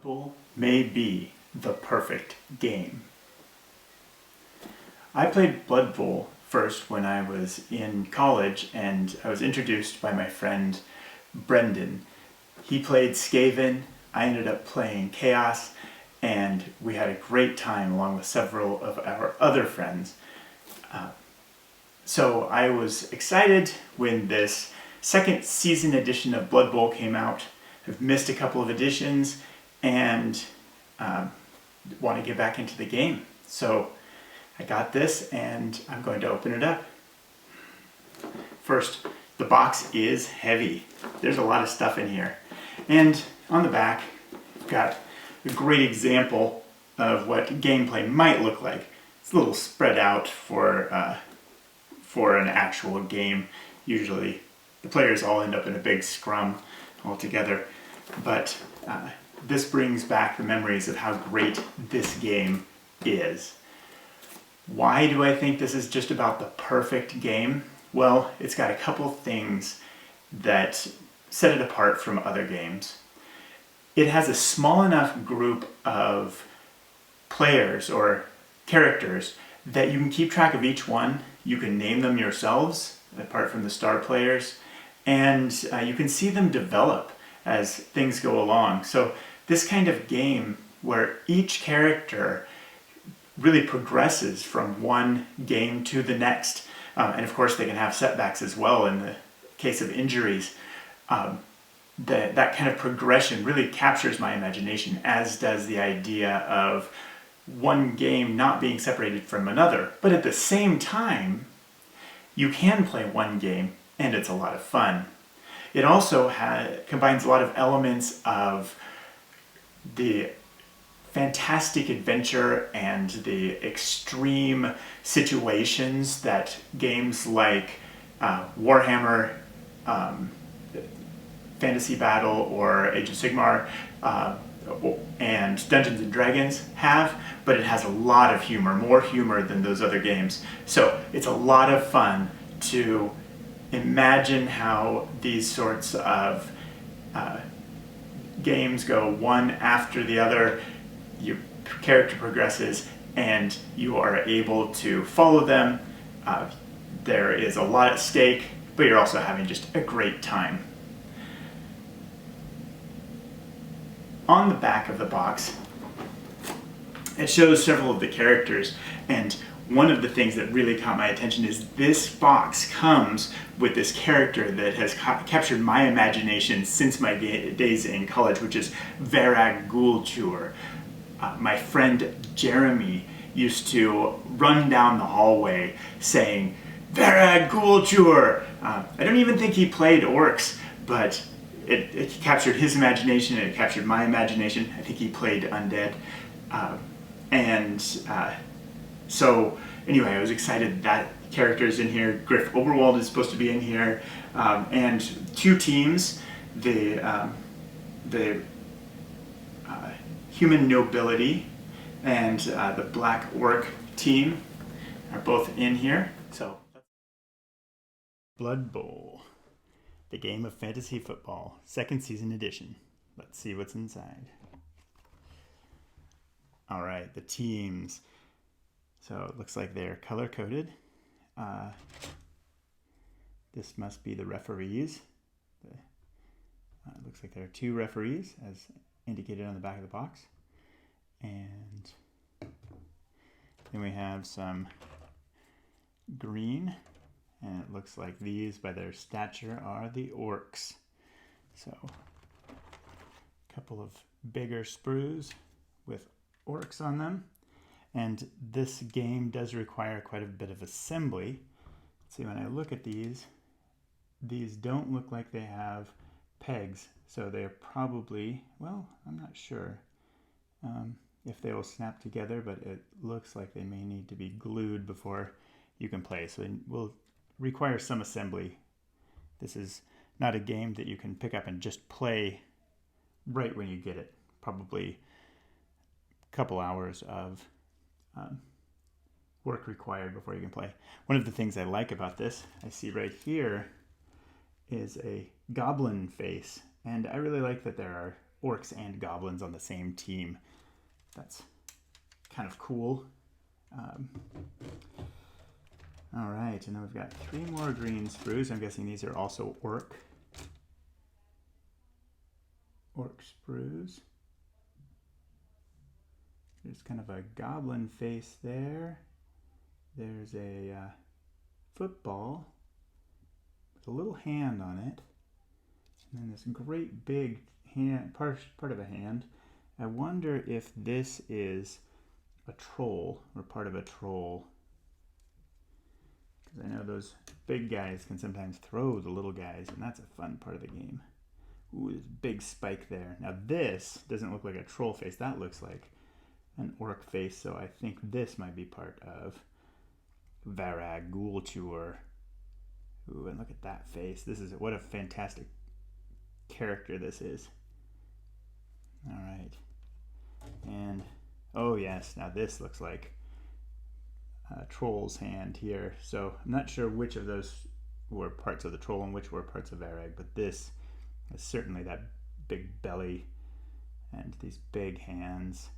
Blood Bowl may be the perfect game. I played Blood Bowl first when I was in college, and I was introduced by my friend Brendan. He played Skaven, I ended up playing Chaos, and we had a great time along with several of our other friends. So I was excited when this second season edition of Blood Bowl came out. I've missed a couple of editions and want to get back into the game. So I got this and I'm going to open it up. First, the box is heavy. There's a lot of stuff in here. And on the back, I've got a great example of what gameplay might look like. It's a little spread out for an actual game. Usually the players all end up in a big scrum all together. But this brings back the memories of how great this game is. Why do I think this is just about the perfect game? Well, it's got a couple things that set it apart from other games. It has a small enough group of players or characters that you can keep track of each one. You can name them yourselves, apart from the star players, and you can see them develop as things go along. So this kind of game where each character really progresses from one game to the next, and of course they can have setbacks as well in the case of injuries. That kind of progression really captures my imagination, as does the idea of one game not being separated from another. But at the same time, you can play one game and it's a lot of fun. It also combines a lot of elements of the fantastic adventure and the extreme situations that games like Warhammer, Fantasy Battle, or Age of Sigmar, and Dungeons and Dragons have, but it has a lot of humor, more humor than those other games. So it's a lot of fun to imagine how these sorts of games go one after the other. Your character progresses and you are able to follow them. There is a lot at stake, but you're also having just a great time. On the back of the box, it shows several of the characters, and one of the things that really caught my attention is this box comes with this character that has captured my imagination since my days in college, which is Varag Goul-Chewer. My friend Jeremy used to run down the hallway saying, "Varag Goul-Chewer!" I don't even think he played orcs, but it captured his imagination and it captured my imagination. I think he played undead. So anyway, I was excited that character is in here. Griff Oberwald is supposed to be in here. And two teams, the human nobility and the black orc team are both in here. So, Blood Bowl, the game of fantasy football, second season edition. Let's see what's inside. All right, the teams. So it looks like they're color-coded. This must be the referees. It looks like there are two referees, as indicated on the back of the box. And then we have some green. And it looks like these, by their stature, are the orcs. So, a couple of bigger sprues with orcs on them. And this game does require quite a bit of assembly. See, when I look at these don't look like they have pegs. So they're probably, well, I'm not sure if they will snap together, but it looks like they may need to be glued before you can play. So it will require some assembly. This is not a game that you can pick up and just play right when you get it. Probably a couple hours of work required before you can play. One of the things I like about this, I see right here, is a goblin face. And I really like that there are orcs and goblins on the same team. That's kind of cool. All right, and then we've got 3 more green sprues. I'm guessing these are also orc sprues. There's kind of a goblin face there. There's a football with a little hand on it. And then this great big hand, part of a hand. I wonder if this is a troll or part of a troll. Because I know those big guys can sometimes throw the little guys, and that's a fun part of the game. Ooh, this big spike there. Now this doesn't look like a troll face. That looks like an orc face, so I think this might be part of Varag Goul-Chewer. Ooh, and look at that face. What a fantastic character this is. All right. And, oh yes, now this looks like a troll's hand here. So I'm not sure which of those were parts of the troll and which were parts of Varag, but this is certainly that big belly and these big hands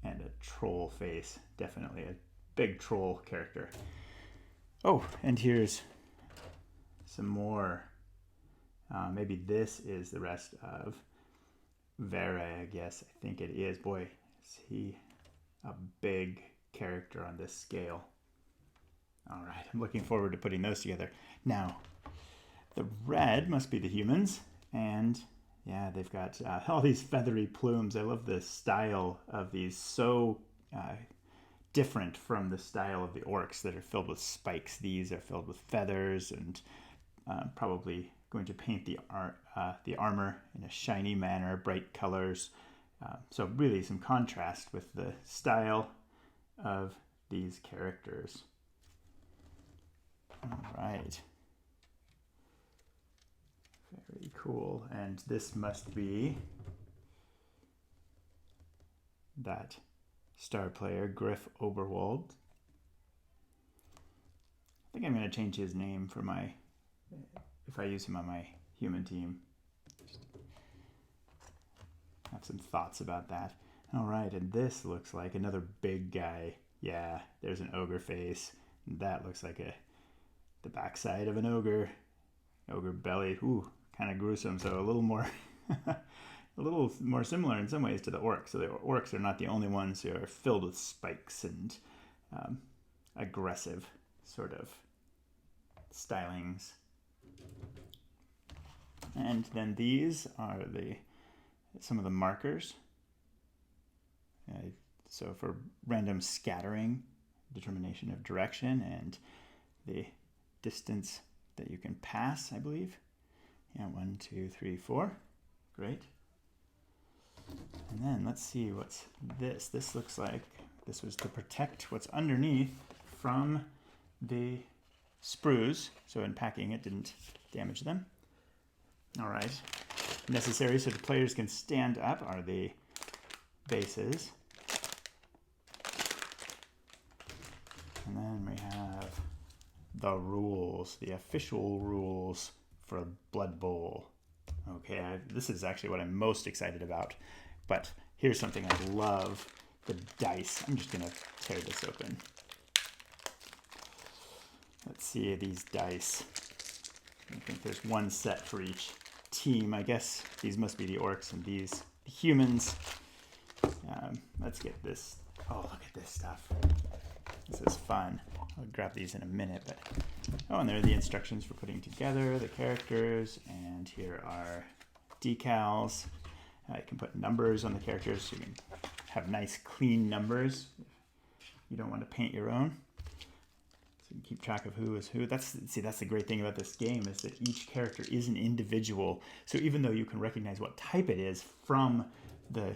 and a troll face. Definitely a big troll character. Oh, and here's some more. Maybe this is the rest of Varag. Yes, I think it is. Boy, is he a big character on this scale. All right, I'm looking forward to putting those together. Now, the red must be the humans, and yeah, they've got all these feathery plumes. I love the style of these, so different from the style of the orcs that are filled with spikes. These are filled with feathers and probably going to paint the armor in a shiny manner, bright colors. So really some contrast with the style of these characters. All right. Very cool. And this must be that star player, Griff Oberwald. I think I'm going to change his name for if I use him on my human team. Just have some thoughts about that. All right, and this looks like another big guy. Yeah, there's an ogre face. That looks like the backside of an ogre. Ogre belly. Ooh, kind of gruesome. So a little more similar in some ways to the orcs. So the orcs are not the only ones who are filled with spikes and aggressive sort of stylings. And then these are some of the markers. So for random scattering, determination of direction, and the distance that you can pass, I believe. Yeah, 1, 2, 3, 4. Great. And then let's see what's this. This looks like this was to protect what's underneath from the sprues. So in packing, it didn't damage them. All right. Necessary so the players can stand up are the bases. And then we have the rules, the official rules for Blood Bowl. Okay, this is actually what I'm most excited about. But here's something I love, the dice. I'm just going to tear this open. Let's see these dice. I think there's one set for each team. I guess these must be the orcs and these the humans. Let's get this. Oh, look at this stuff. This is fun. I'll grab these in a minute. And there are the instructions for putting together the characters. And here are decals. You can put numbers on the characters so you can have nice, clean numbers. You don't want to paint your own. So you can keep track of who is who. That's the great thing about this game is that each character is an individual. So even though you can recognize what type it is from the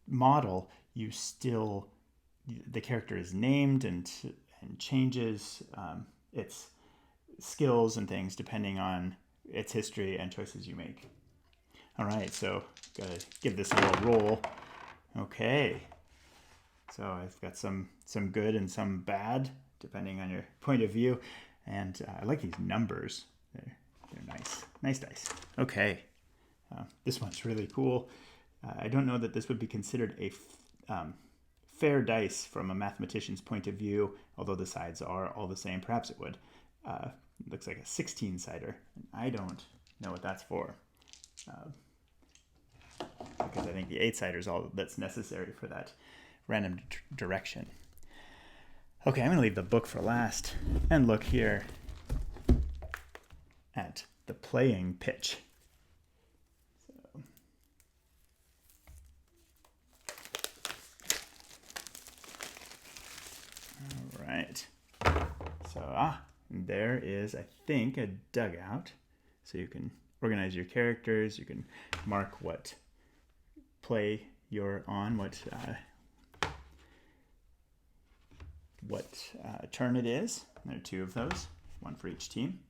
model, the character is named and changes its skills and things depending on its history and choices you make. All right, so gotta give this a little roll. Okay, so I've got some good and some bad depending on your point of view, and I like these numbers. They're nice dice. Okay, this one's really cool. I don't know that this would be considered a fair dice from a mathematician's point of view, although the sides are all the same. Perhaps it would. It looks like a 16-sider. I don't know what that's for. Because I think the 8-sider is all that's necessary for that random direction. Okay, I'm going to leave the book for last and look here at the playing pitch. So, all right. So, there is, I think, a dugout. So you can organize your characters. You can mark what play you're on, what turn it is. There are 2 of those, 1 for each team.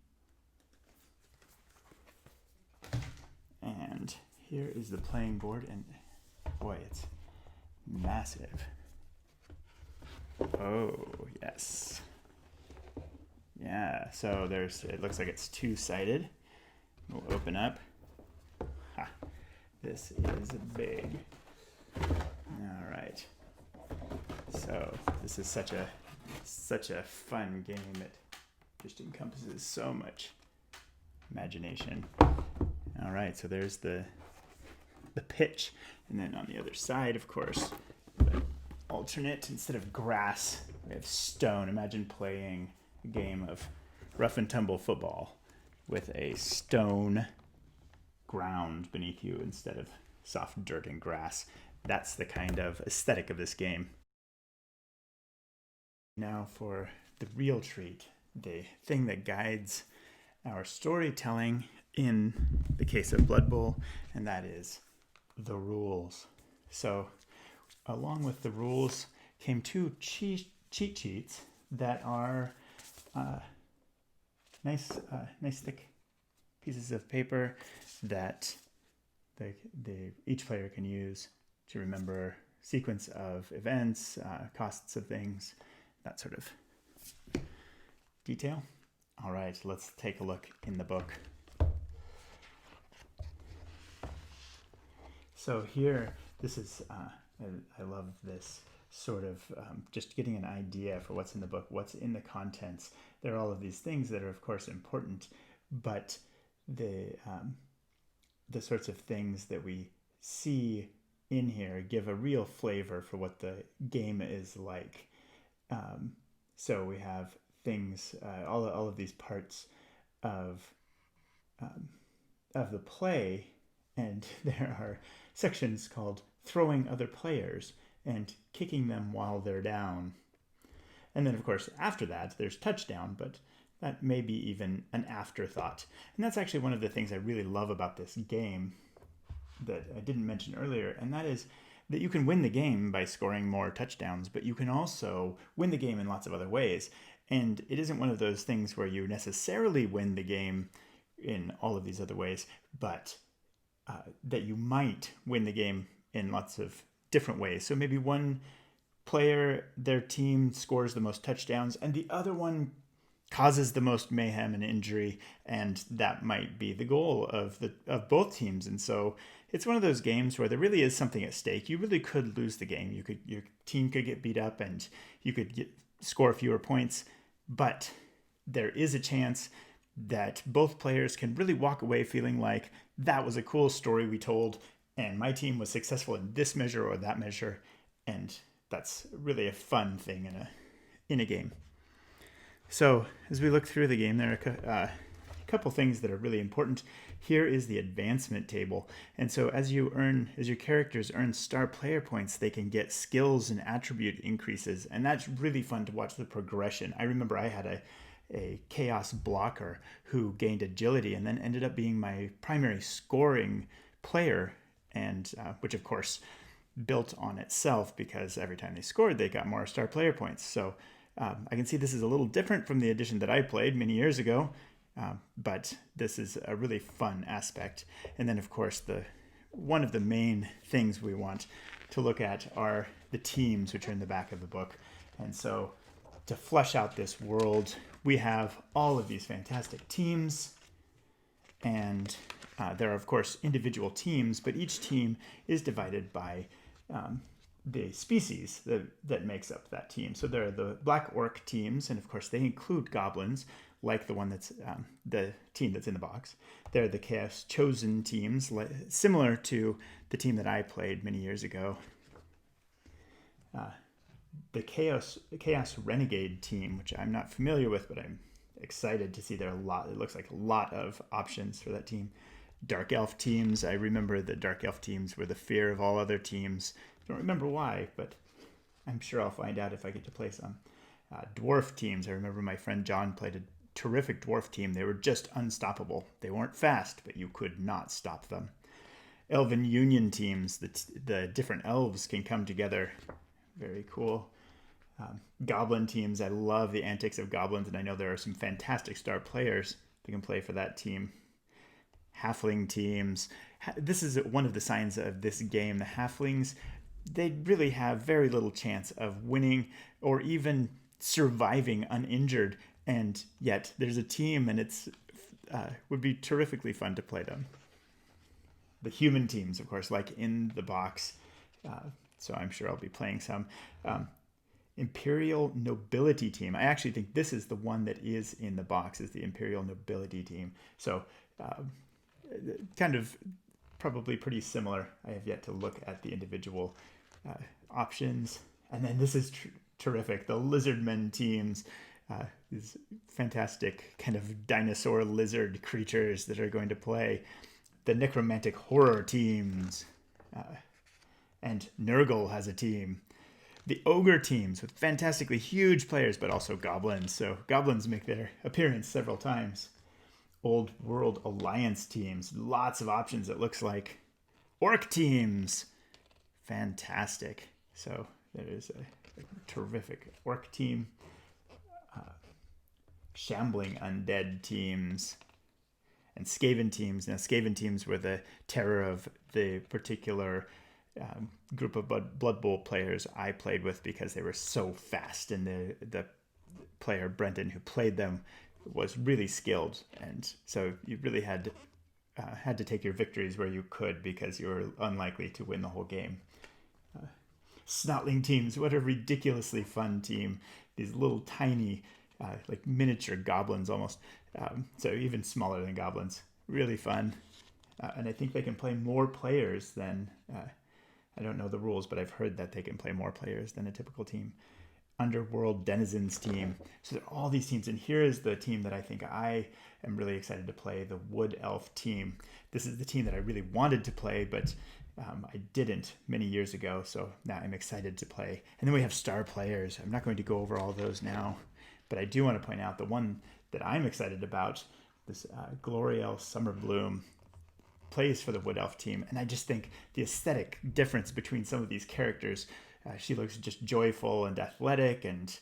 And here is the playing board, and boy, it's massive. Oh, yes. Yeah, so it looks like it's 2-sided. We'll open up. This is big. All right. So this is such a fun game. It just encompasses so much imagination. All right, so there's the pitch, and then on the other side, of course, the alternate, instead of grass, we have stone. Imagine playing a game of rough and tumble football with a stone ground beneath you instead of soft dirt and grass. That's the kind of aesthetic of this game. Now for the real treat, the thing that guides our storytelling in the case of Blood Bowl, and that is the rules. So along with the rules came 2 cheat sheets that are nice thick pieces of paper that each player can use to remember sequence of events, costs of things, that sort of detail. All right, let's take a look in the book. So here, this is, I love this sort of just getting an idea for what's in the book, what's in the contents. There are all of these things that are, of course, important, but the sorts of things that we see in here give a real flavor for what the game is like. So we have things, all of these parts of the play, and there are sections called throwing other players and kicking them while they're down. And then, of course, after that, there's touchdown, but that may be even an afterthought. And that's actually one of the things I really love about this game that I didn't mention earlier, and that is that you can win the game by scoring more touchdowns, but you can also win the game in lots of other ways. And it isn't one of those things where you necessarily win the game in all of these other ways, but that you might win the game in lots of different ways. So maybe one player, their team scores the most touchdowns, and the other one causes the most mayhem and injury, and that might be the goal of both teams. And so it's one of those games where there really is something at stake. You really could lose the game. Your team could get beat up, and you could score fewer points, but there is a chance that both players can really walk away feeling like that was a cool story we told, and my team was successful in this measure or that measure, and that's really a fun thing in a game. So as we look through the game, there are a couple things that are really important. Here is the advancement table. And so as your characters earn star player points, they can get skills and attribute increases. And that's really fun to watch the progression. I remember I had a chaos blocker who gained agility and then ended up being my primary scoring player, and which of course built on itself because every time they scored, they got more star player points. So I can see this is a little different from the edition that I played many years ago, but this is a really fun aspect. And then, of course, one of the main things we want to look at are the teams, which are in the back of the book. And so to flesh out this world, we have all of these fantastic teams, and there are, of course, individual teams, but each team is divided by the species that makes up that team. So there are the black orc teams, and of course they include goblins, like the one that's the team that's in the box. There are the Chaos Chosen teams, similar to the team that I played many years ago. The Chaos Renegade team, which I'm not familiar with, but I'm excited to see there are a lot. It looks like a lot of options for that team. Dark Elf teams. I remember the Dark Elf teams were the fear of all other teams. I don't remember why, but I'm sure I'll find out if I get to play some. Dwarf teams. I remember my friend John played a terrific dwarf team. They were just unstoppable. They weren't fast, but you could not stop them. Elven Union teams. The different elves can come together. Very cool. Goblin teams. I love the antics of goblins, and I know there are some fantastic star players that can play for that team. Halfling teams. This is one of the signs of this game. The halflings, they really have very little chance of winning or even surviving uninjured, and yet there's a team, and it's would be terrifically fun to play them. The human teams, of course, like in the box, so I'm sure I'll be playing some. Imperial Nobility team. I actually think this is the one that is in the box, is the Imperial Nobility team. So kind of probably pretty similar. I have yet to look at the individual options. And then this is terrific. The Lizardmen teams. These fantastic kind of dinosaur lizard creatures that are going to play. The Necromantic Horror teams. And Nurgle has a team. The Ogre teams with fantastically huge players, but also goblins. So goblins make their appearance several times. Old World Alliance teams. Lots of options, it looks like. Orc teams. Fantastic. So there is a terrific orc team. Shambling Undead teams. And Skaven teams. Now, Skaven teams were the terror of the particular group of Blood Bowl players I played with because they were so fast, and the player Brendan who played them was really skilled, and so you really had to take your victories where you could because you were unlikely to win the whole game. Snotling teams, what a ridiculously fun team! These little tiny, like miniature goblins almost, so even smaller than goblins. Really fun, and I think they can play more players than. I don't know the rules, but I've heard that they can play more players than a typical team. Underworld Denizens team. So there are all these teams, and here is the team that I think I am really excited to play, the Wood Elf team. This is the team that I really wanted to play, but I didn't many years ago, so now I'm excited to play. And then we have star players. I'm not going to go over all those now, but I do want to point out the one that I'm excited about, this Gloriel Summerbloom. Plays for the Wood Elf team, and I just think the aesthetic difference between some of these characters, she looks just joyful and athletic and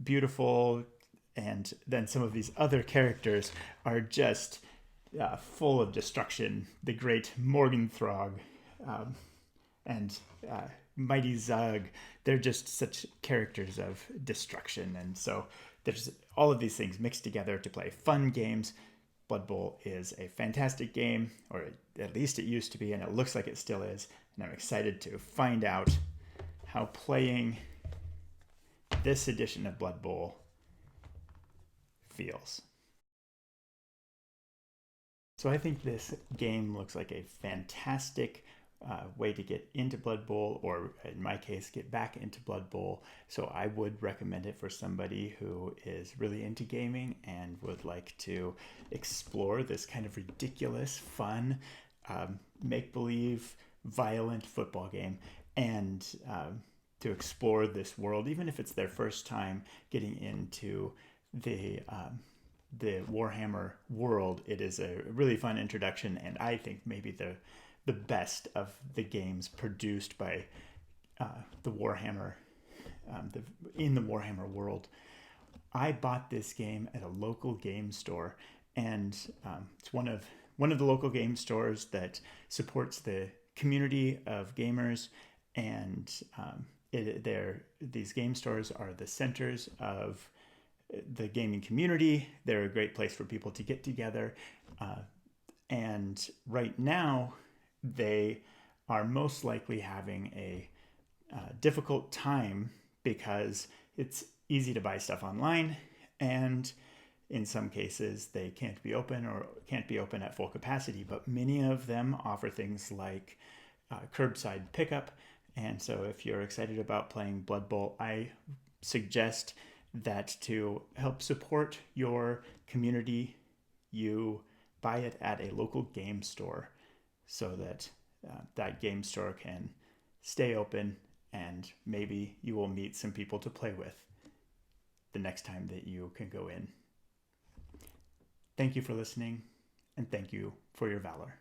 beautiful, and then some of these other characters are just full of destruction. The great Morgenthau and Mighty Zug, they're just such characters of destruction, and so there's all of these things mixed together to play fun games. Blood Bowl is a fantastic game, or at least it used to be, and it looks like it still is. And I'm excited to find out how playing this edition of Blood Bowl feels. So I think this game looks like a fantastic way to get into Blood Bowl, or in my case, get back into Blood Bowl. So I would recommend it for somebody who is really into gaming and would like to explore this kind of ridiculous, fun, make-believe, violent football game, and to explore this world, even if it's their first time getting into the Warhammer world. It is a really fun introduction, and I think maybe the best of the games produced by the Warhammer, in the Warhammer world. I bought this game at a local game store, and it's one of the local game stores that supports the community of gamers, and these game stores are the centers of the gaming community. They're a great place for people to get together. And right now, they are most likely having a difficult time because it's easy to buy stuff online, and in some cases they can't be open or can't be open at full capacity. But many of them offer things like curbside pickup. And so if you're excited about playing Blood Bowl, I suggest that to help support your community, you buy it at a local game store so that that game store can stay open, and maybe you will meet some people to play with the next time that you can go in. Thank you for listening, and thank you for your valor.